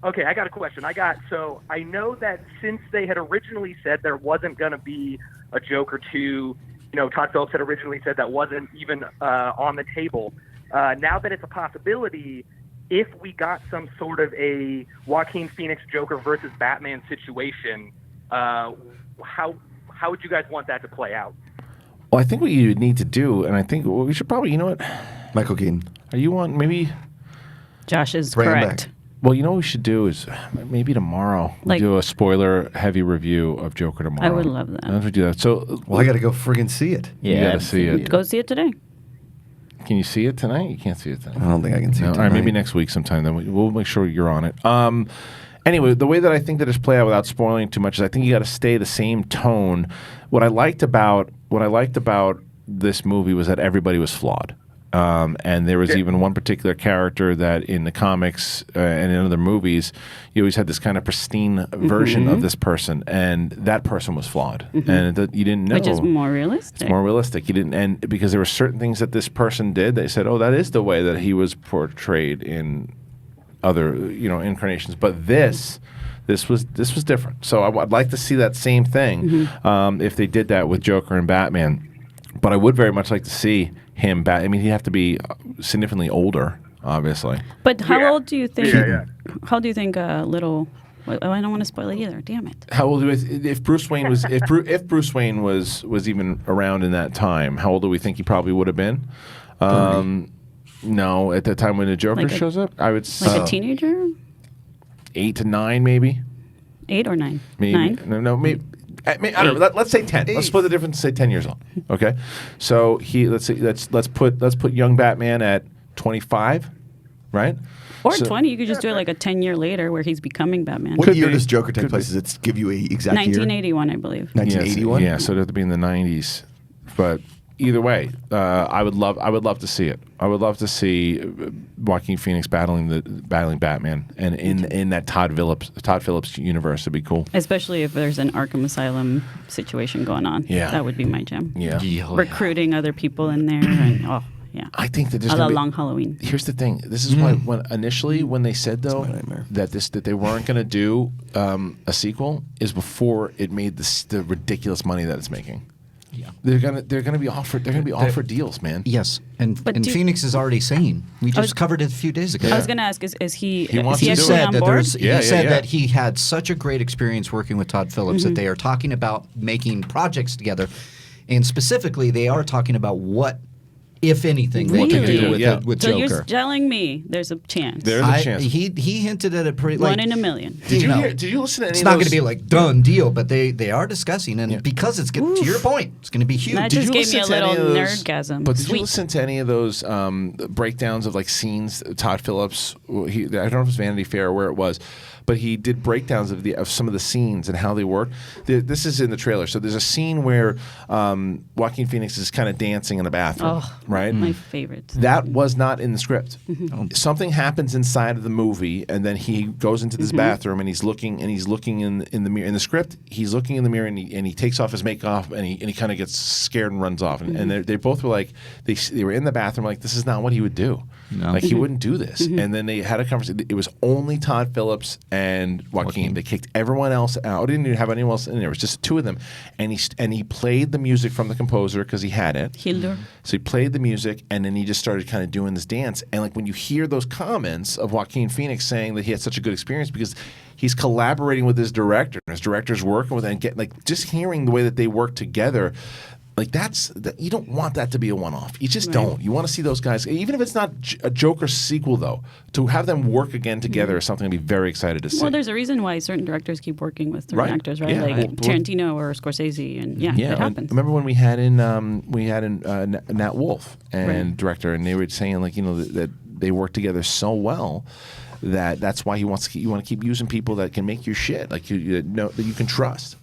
Okay, I got a question. So I know that since they had originally said there wasn't going to be a Joker 2, Todd Phillips had originally said that wasn't even on the table. Now that it's a possibility, if we got some sort of a Joaquin Phoenix Joker versus Batman situation, how would you guys want that to play out? Well, I think what you need to do, and I think we should probably, Michael Keaton. Are you on maybe? Josh is Bring him correct. back. Well, what we should do is maybe tomorrow we do a spoiler-heavy review of Joker tomorrow. I would love that. Why don't we do that? So, Well, I got to go friggin' see it. you got to see it. Go see it today. Can you see it tonight? You can't see it tonight. I don't think I can see it All tonight. right, maybe next week sometime. Then we'll make sure you're on it. Anyway, the way that I think that it's play out without spoiling too much is I think you got to stay the same tone. What I liked about this movie was that everybody was flawed. And there was even one particular character that in the comics and in other movies, you always had this kind of pristine version of this person, and that person was flawed, and you didn't know. Which is more realistic. It's more realistic. You didn't, and because there were certain things that this person did, they said, "Oh, that is the way that he was portrayed in other, incarnations." But this was different. So I'd like to see that same thing if they did that with Joker and Batman. But I would very much like to see him back. I mean, he'd have to be significantly older, obviously. But how old do you think? Yeah. How do you think little? I don't want to spoil it either. Damn it. How old if Bruce Wayne was if Bruce Wayne was even around in that time? How old do we think he probably would have been? No, at the time when the Joker shows up, I would say a teenager. 8 to 9, maybe. 8 or 9. Maybe 9. no, maybe. I don't know. Let's say 10. Let's split the difference. Say 10 years old. Okay. So let's put young Batman at 25, right? Or 20. You could just do it like a 10-year later where he's becoming Batman. What year does Joker take place? Does it give you a exact year? 1981, I believe. 1981. Yeah. So it'd have to be in the 90s. But either way, I would love to see it. I would love to see Joaquin Phoenix battling Batman, and in that Todd Phillips universe, it'd be cool. Especially if there's an Arkham Asylum situation going on. Yeah, that would be my jam. Yeah, recruiting other people in there, and I think that there's a long Halloween. Here's the thing. This is why when they said though that they weren't going to do a sequel is before it made the ridiculous money that it's making. Yeah, they're gonna be offered deals, man. Yes, and Phoenix is already saying we just covered it a few days ago. I was gonna ask, is he wants to actually on board? He said that he had such a great experience working with Todd Phillips that they are talking about making projects together, and specifically they are talking about what, if anything, they can do with so Joker. You're telling me there's a chance. There's a chance. He hinted at it pretty. One in a million. Did you listen to any It's of not those? going to be like done deal, but they are discussing, and because it's to your point, it's going to be huge. That just gave me a little nerdgasm. But did you listen to any of those breakdowns of like scenes? Todd Phillips, I don't know if it was Vanity Fair or where it was, but he did breakdowns of some of the scenes and how they work. This is in the trailer. So there's a scene where Joaquin Phoenix is kind of dancing in the bathroom, right? My favorite. That was not in the script. Something happens inside of the movie, and then he goes into this bathroom and he's looking in the mirror. In the script, he's looking in the mirror and he takes off his makeup and he kind of gets scared and runs off. And they both were like they were in the bathroom like this is not what he would do. No. Like he wouldn't do this. And then they had a conversation. It was only Todd Phillips and Joaquin. They kicked everyone else out. Didn't even have anyone else in there. It was just the two of them. And he played the music from the composer because he had it. Hildur. So he played the music, and then he just started kind of doing this dance. And like when you hear those comments of Joaquin Phoenix saying that he had such a good experience because he's collaborating with his director, and his director's working with him, and just hearing the way that they work together. Like you don't want that to be a one-off. You just don't. You want to see those guys, even if it's not a Joker sequel, though, to have them work again together is something to be very excited to see. Well, there's a reason why certain directors keep working with certain actors, right? Yeah. Like Tarantino or Scorsese, and it happens. Remember when we had in Nat Wolff and director, and they were saying that they work together so well. That's why you want to keep using people that can make your shit, like that you can trust.